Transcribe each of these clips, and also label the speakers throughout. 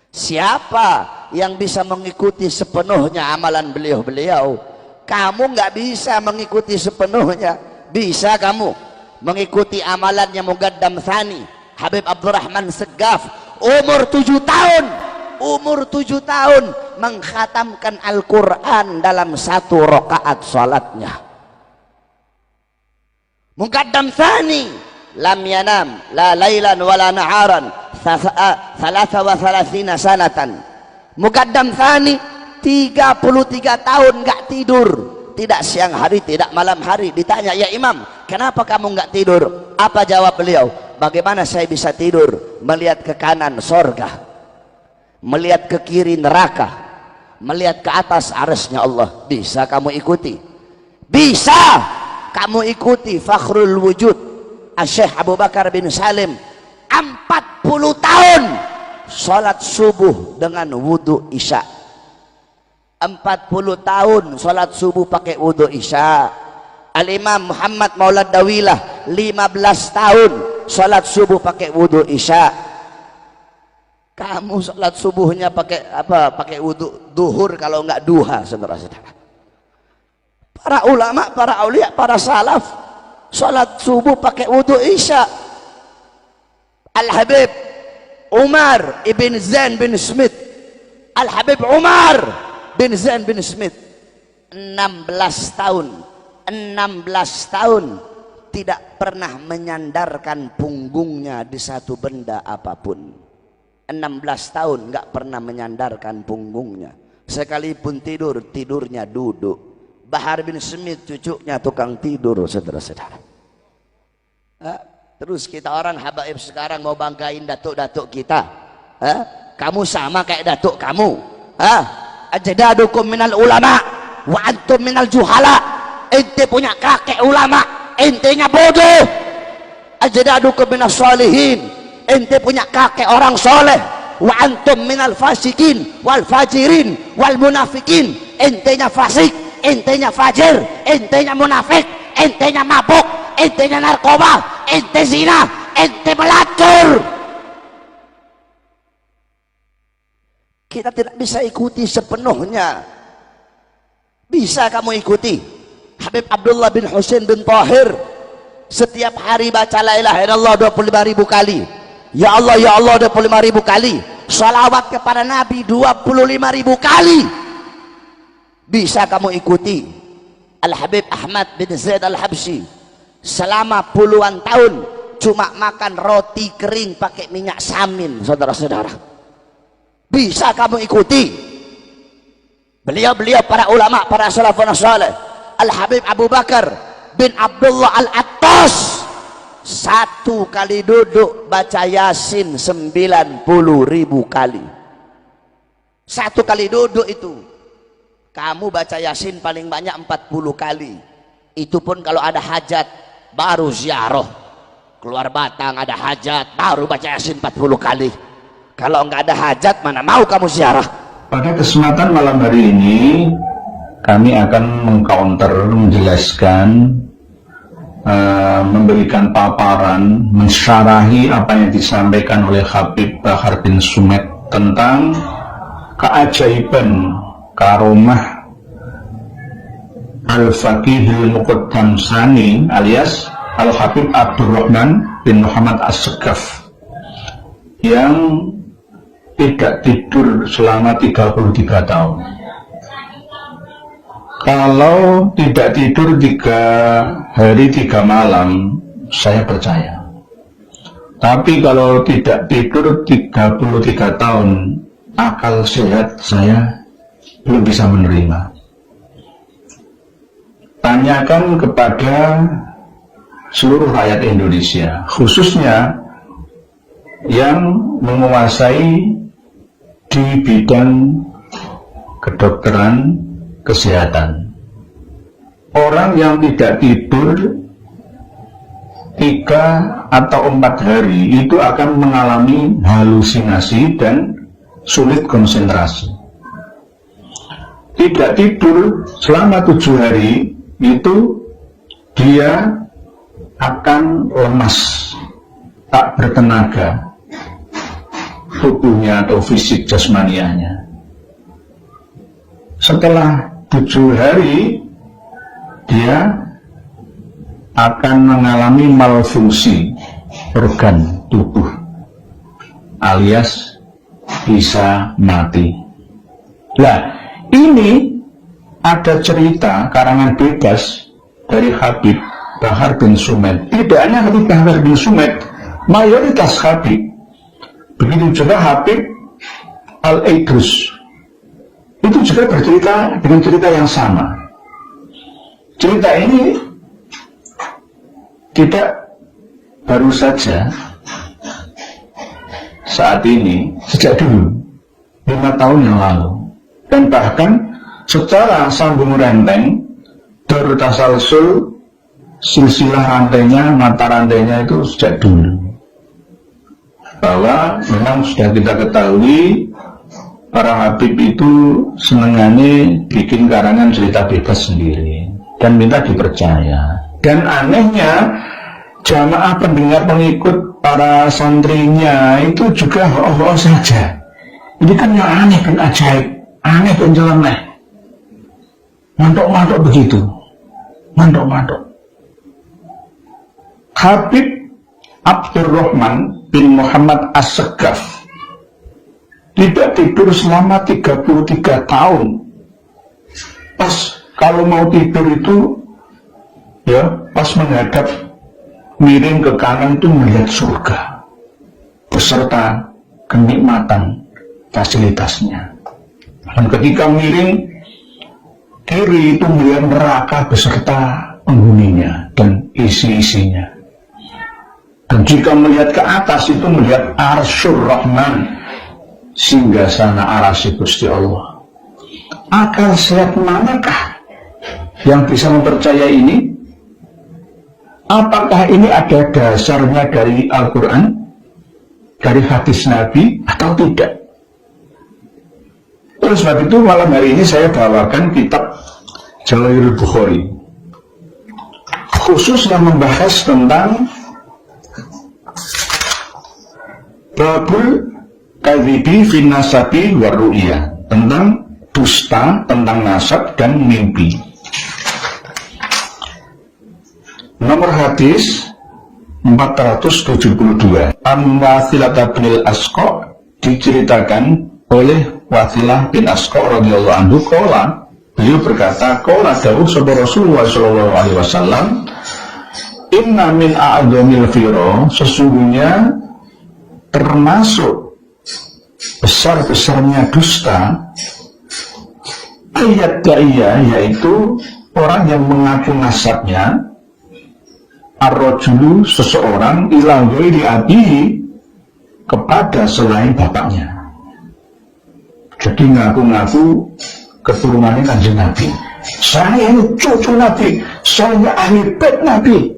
Speaker 1: Siapa yang bisa mengikuti sepenuhnya amalan beliau-beliau? Kamu nggak bisa mengikuti sepenuhnya. Bisa kamu mengikuti amalannya Muqaddam Tsani Habib Abdurrahman Segaf, umur 7 tahun, umur 7 tahun mengkhatamkan Al-Quran dalam 1 rakaat salatnya. Muqaddam Tsani lam yanam la lailan wala naharan 33 sanatan. Muqaddam Tsani 33 tahun nggak tidur, tidak siang hari, tidak malam hari. Ditanya, ya Imam, kenapa kamu nggak tidur? Apa jawab beliau? Bagaimana saya bisa tidur? Melihat ke kanan sorga, melihat ke kiri neraka, melihat ke atas arsy-Nya Allah. Bisa kamu ikuti? Bisa kamu ikuti Fakhrul Wujud Syekh Abu Bakar bin Salim, 40 tahun sholat subuh dengan wudhu isya. 40 tahun sholat subuh pakai wudhu isya. Al-Imam Muhammad Maulad Dawilah 15 tahun sholat subuh pakai wudhu isya. Kamu sholat subuhnya pakai apa? Pakai wudhu duhur, kalau enggak duha, saudara-saudara. Para ulama, para aulia, para salaf sholat subuh pakai wudhu isya. Al-Habib Umar ibn Zain bin Smith, Al-Habib Umar bin Zain bin Smith 16 tahun tidak pernah menyandarkan punggungnya di satu benda apapun. 16 tahun nggak pernah menyandarkan punggungnya, sekalipun tidur, tidurnya duduk. Bahar bin Smith cucunya tukang tidur, saudara-saudara. Terus kita orang habaib sekarang mau banggain datuk-datuk kita. Kamu sama kayak datuk kamu. Ajdadukum minal ulama wa antum minal juhala. Ente punya kakek ulama, entenya bodoh. Ajdadukum minas sholihin, ente punya kakek orang soleh. Wa antum minal fasikin wal fajirin wal munafikin, entenya fasik, entenya fajir, entenya munafik, entenya mabuk, entenya narkoba, ente zina, ente melacur. Kita tidak bisa ikuti sepenuhnya. Bisa kamu ikuti Habib Abdullah bin Husain bin Tahir, setiap hari baca la ilaha illallah 25.000 kali, ya Allah ya Allah 25.000 kali, salawat kepada Nabi 25.000 kali. Bisa kamu ikuti Al-Habib Ahmad bin Zaid Al-Habsyi, selama puluhan tahun cuma makan roti kering pakai minyak samin, saudara-saudara. Bisa kamu ikuti beliau-beliau para ulama, para salafun saleh. Al-Habib Abu Bakar bin Abdullah Al-Attas, 1 kali duduk baca Yasin 90.000 kali. 1 kali duduk itu kamu baca Yasin paling banyak 40 kali. Itu pun kalau ada hajat baru ziarah. Keluar Batang ada hajat baru baca Yasin 40 kali. Kalau enggak ada hajat mana mau kamu ziarah.
Speaker 2: Pada kesempatan malam hari ini kami akan mengcounter, menjelaskan, memberikan paparan, mensyarahi apa yang disampaikan oleh Habib Bahar bin Sumet tentang keajaiban karomah Al-Faqihul Muqaddam Tsani alias Al-Habib Abdurrahman bin Muhammad As-Segaf yang tidak tidur selama 33 tahun. Kalau tidak tidur 3 hari 3 malam, saya percaya. Tapi kalau tidak tidur 33 tahun, akal sehat saya belum bisa menerima. Tanyakan kepada seluruh rakyat Indonesia, khususnya yang menguasai di bidang kedokteran, kesehatan. Orang yang tidak tidur 3 atau 4 hari itu akan mengalami halusinasi dan sulit konsentrasi. Tidak tidur selama 7 hari itu dia akan lemas, tak bertenaga, tubuhnya atau fisik jasmanianya. Setelah 7 hari dia akan mengalami malfungsi organ tubuh alias bisa mati. Nah, ini ada cerita karangan bebas dari Habib Bahar bin Sumed. Tidak hanya Habib Bahar bin Sumed, mayoritas Habib. Begitu juga Habib Al-Idrus. Itu juga bercerita dengan cerita yang sama. Cerita ini tidak baru saja saat ini, sejak dulu 5 tahun yang lalu, dan bahkan secara sambung renteng tasalsul silsilah rantainya, mata rantainya itu sejak dulu, bahwa memang sudah kita ketahui para Habib itu senengannya bikin karangan cerita bebas sendiri dan minta dipercaya. Dan anehnya jamaah pendengar pengikut para santrinya itu juga oh saja. Ini kan yang aneh dan ajaib, aneh dan nyeleneh, mantok-mantok begitu, mantok-mantok. Habib Abdurrahman bin Muhammad As-Segaf tidak tidur selama 33 tahun. Pas kalau mau tidur itu ya pas menghadap miring ke kanan itu melihat surga beserta kenikmatan fasilitasnya, dan ketika miring kiri itu melihat neraka beserta penghuninya dan isi-isinya, dan jika melihat ke atas itu melihat Arsyur Rahman, singgasana arasy Gusti Allah. Akal sehat manakah yang bisa mempercayai ini? Apakah ini ada dasarnya dari Al-Quran, dari hadis Nabi, atau tidak? Terus sebab itu malam hari ini saya bawakan kitab Jalailul Bukhari, khusus yang membahas tentang babul kadhibi fin nasabi wa ru'ya, tentang dusta, tentang nasab dan mimpi. Nomor hadis 472. An-Wathilah bin Asqa, diceritakan oleh Wathilah bin Asqa radhiyallahu anhu, qala, beliau berkata, qala dawuh sapa Rasulullah sallallahu alaihi wasallam, inna min a'dzamil fira, sesungguhnya termasuk besar-besarnya dusta, ayat da'iyah, yaitu orang yang mengaku nasabnya, ar-rajulu, seseorang, ila ghairi abihi, kepada selain bapaknya. Jadi ngaku-ngaku keturunannya Kanjeng Nabi, saya ini cucu Nabi, saya ahli bait Nabi,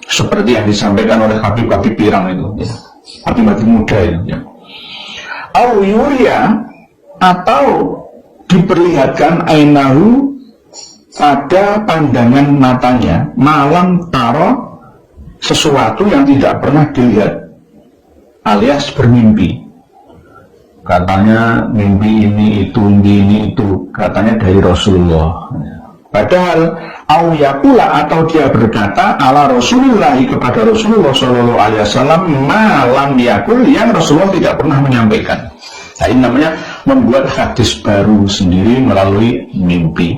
Speaker 2: seperti yang disampaikan oleh Habib-Habib pirang itu, Habib-Habib muda itu ya. Au yuria, atau diperlihatkan ainahu, pada pandangan matanya, malam taro, sesuatu yang tidak pernah dilihat, alias bermimpi. Katanya mimpi ini itu, katanya dari Rasulullah. Padahal au yakula, atau dia berkata ala Rasulullah, kepada Rasulullah sallallahu alaihi wasallam, malam yakul, yang Rasulullah tidak pernah menyampaikan. Nah, ini namanya membuat hadis baru sendiri melalui mimpi.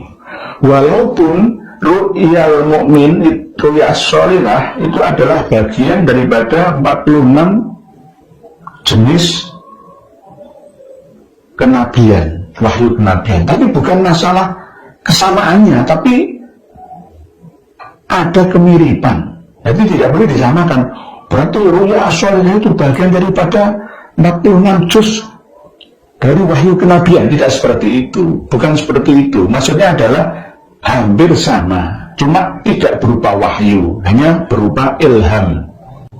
Speaker 2: Walaupun ru'yal mu'min, ru'yas sholihah, itu adalah bagian daripada 46 jenis kenabian, wahyu kenabian, tapi bukan masalah kesamaannya, tapi ada kemiripan. Jadi tidak boleh disamakan. Berarti ru'yas sholihah itu bagian daripada 46 juz dari wahyu kenabian. Tidak seperti itu, bukan seperti itu. Maksudnya adalah hampir sama, cuma tidak berupa wahyu, hanya berupa ilham,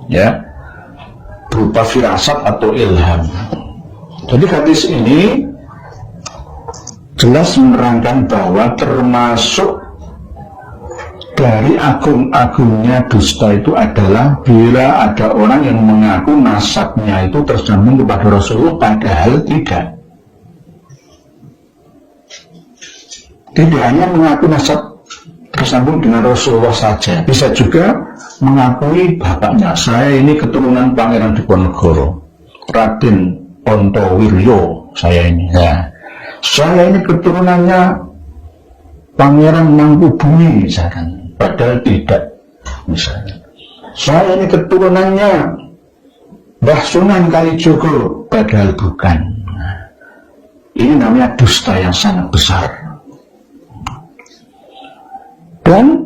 Speaker 2: ya, berupa firasat atau ilham. Jadi hadis ini jelas menerangkan bahwa termasuk dari agung-agungnya dusta itu adalah bila ada orang yang mengaku nasabnya itu tersambung kepada Rasulullah padahal tidak. Tidak hanya mengaku nasab tersambung dengan Rasulullah saja, bisa juga mengakui bapaknya, saya ini keturunan Pangeran Diponegoro, Raden Ontowiryo, saya ini. Ya. Saya ini keturunannya Pangeran Mangkubumi misalkan, padahal tidak. Misalnya, saya ini keturunannya Mbah Sunan Kalijogo, padahal bukan. Nah, ini namanya dusta yang sangat besar. Dan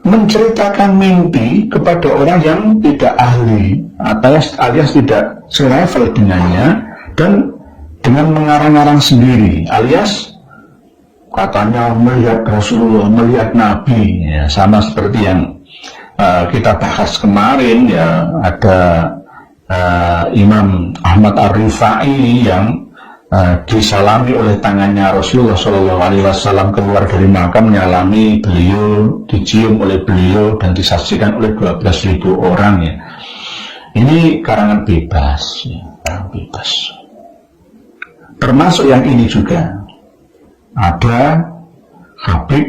Speaker 2: menceritakan mimpi kepada orang yang tidak ahli alias tidak selevel dengannya, dan dengan mengarang-arang sendiri, alias katanya melihat Rasulullah, melihat Nabi, ya, sama seperti yang kita bahas kemarin, ya, ada Imam Ahmad Ar-Rifai yang disalami oleh tangannya Rasulullah SAW keluar dari makam, menyalami beliau, dicium oleh beliau, dan disaksikan oleh 12.000 orang. Ya. Ini karangan bebas, ya, karangan bebas. Termasuk yang ini juga ada Habib,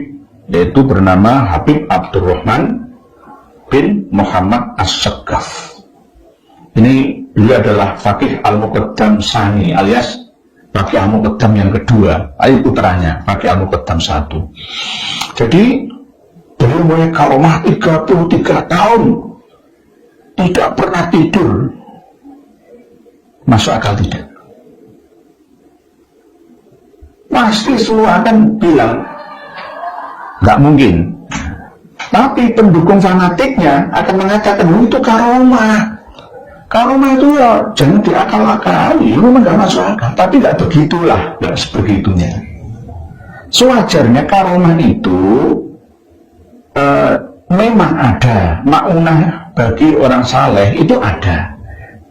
Speaker 2: yaitu bernama Habib Abdurrahman bin Muhammad As-Saqqaf. Ini beliau adalah Faqih Al-Muqaddam Sani, alias Faqih Al-Muqaddam yang kedua, ayat putranya Faqih Al-Muqaddam 1. Jadi beliau mulai karomah 33 tahun tidak pernah tidur. Masuk akal tidak? Pasti semua akan bilang nggak mungkin. Tapi pendukung fanatiknya akan mengatakan itu karomah. Karomah itu ya jangan diakal-akali, memang nggak masuk akal. Tapi nggak begitulah, nggak sebegitunya. Sewajarnya karomah itu memang ada maunah bagi orang saleh, itu ada.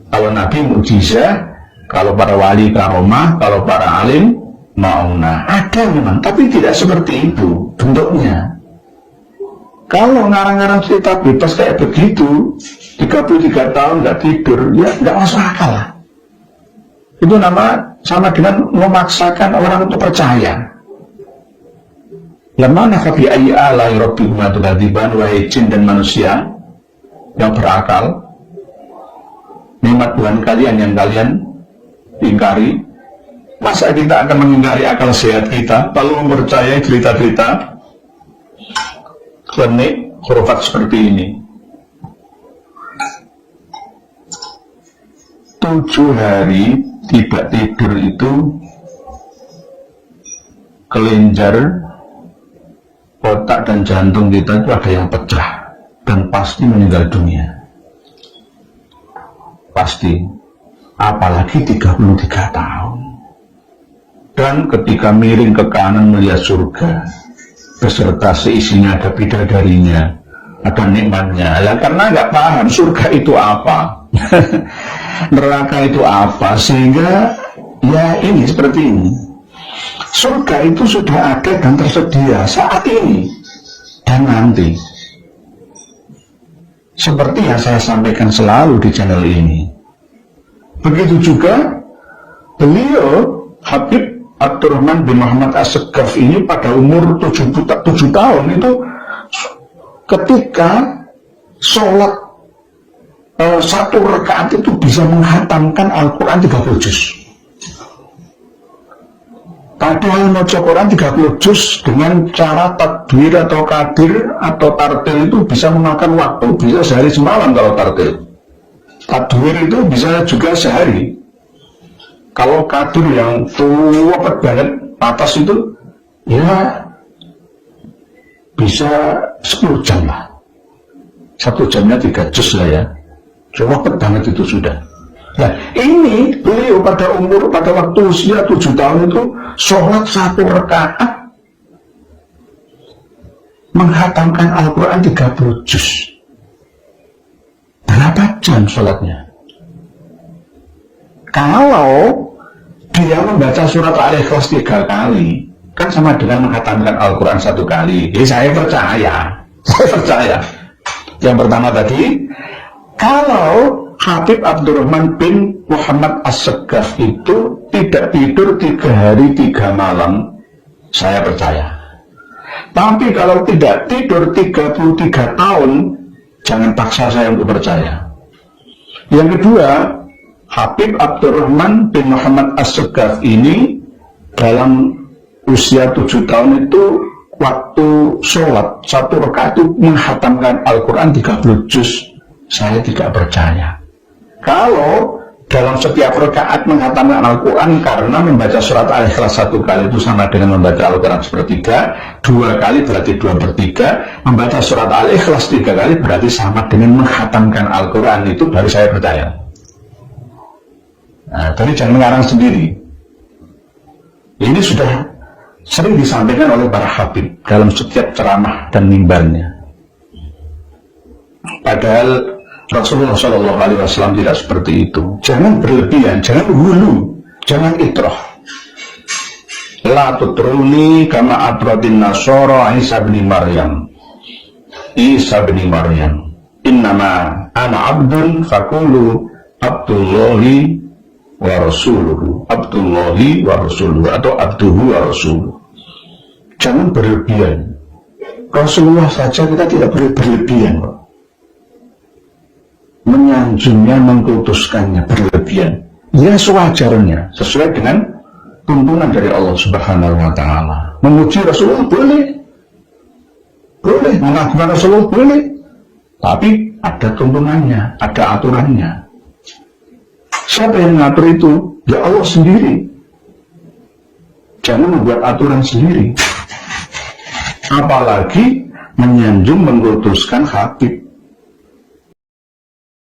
Speaker 2: Kalau Nabi mukjizat, kalau para wali karomah, kalau para alim maunah, ada memang, tapi tidak seperti itu bentuknya. Kalau ngarang-ngarang cerita bebas kayak begitu, 33 tahun nggak tidur, ya nggak masuk akal lah. Itu sama dengan memaksakan orang untuk percaya. Lamana kabi ayyi alai rabbikuma tukadziban, wahai jin dan manusia yang berakal, nikmat Tuhan kalian yang kalian ingkari. Masa kita akan mengingkari akal sehat kita lalu mempercayai cerita-cerita klinik khurafat seperti ini? 7 hari tidak tidur itu kelenjar otak dan jantung kita itu ada yang pecah dan pasti meninggal dunia. Pasti. Apalagi 33 tahun. Dan ketika miring ke kanan melihat surga beserta seisinya, ada bidadarinya, ada nikmatnya. Ya, karena nggak paham surga itu apa, neraka itu apa, sehingga ya ini seperti ini. Surga itu sudah ada dan tersedia saat ini dan nanti. Seperti yang saya sampaikan selalu di channel ini. Begitu juga beliau Habib Abdurrahman bin Muhammad As-Saqqaf ini pada umur 7 tahun itu ketika sholat 1 rakaat itu bisa menghatamkan Al-Quran 30 juz. Padahal maca Quran 30 juz dengan cara takbir atau kadir atau tartil itu bisa memakan waktu, bisa sehari semalam kalau tartil. Takbir itu bisa juga sehari. Kalau kadir yang tua banget atas itu ya bisa 10 jam lah. 1 jamnya 3 juz lah ya. Tua banget itu sudah. Nah ini beliau pada waktu usia 7 tahun itu sholat 1 rakaat menghatamkan Al-Quran 30 juz. Berapa jam sholatnya? Kalau dia membaca surat Al-Ikhlas 3 kali, kan sama dengan menghatamkan Al-Quran 1 kali. Jadi saya percaya. Yang pertama tadi, kalau Habib Abdurrahman bin Muhammad As-Segaf itu tidak tidur 3 hari 3 malam, saya percaya. Tapi kalau tidak tidur 33 tahun, jangan paksa saya untuk percaya. Yang kedua, Habib Abdurrahman bin Muhammad As-Segaf ini dalam usia 7 tahun itu waktu sholat 1 rakaat itu menghatamkan Al-Quran 30 juz. Saya tidak percaya. Kalau dalam setiap rakaat menghatamkan Al-Quran karena membaca surat Al-Ikhlas 1 kali itu sama dengan membaca Al-Quran sepertiga, 2 kali berarti 2/3, membaca surat Al-Ikhlas 3 kali berarti sama dengan menghatamkan Al-Quran, itu baru saya percaya. Nah, tadi jangan mengarang sendiri. Ini sudah sering disampaikan oleh para habib dalam setiap ceramah dan mimbarnya. Padahal Rasulullah SAW tidak seperti itu. Jangan berlebihan, jangan hulu, jangan itroh. La tutruni kama atratin nasara Isa bin Maryam. Innama ana abdun fakulu Abdullahi wa rasuluhu. Abdullahi wa rasuluhu atau abduhu wa rasuluhu. Jangan berlebihan. Rasulullah saja kita tidak boleh berlebihan, kok. Menyanjungnya, mengkultuskannya berlebihan. Ya sewajarnya, sesuai dengan tuntunan dari Allah Subhanahu wa Ta'ala. Memuji Rasulullah boleh, mengagungkan Rasulullah boleh, tapi ada tuntunannya, ada aturannya. Siapa yang mengatur itu? Ya Allah sendiri. Jangan membuat aturan sendiri. Apalagi menyanjung, mengkultuskan habib.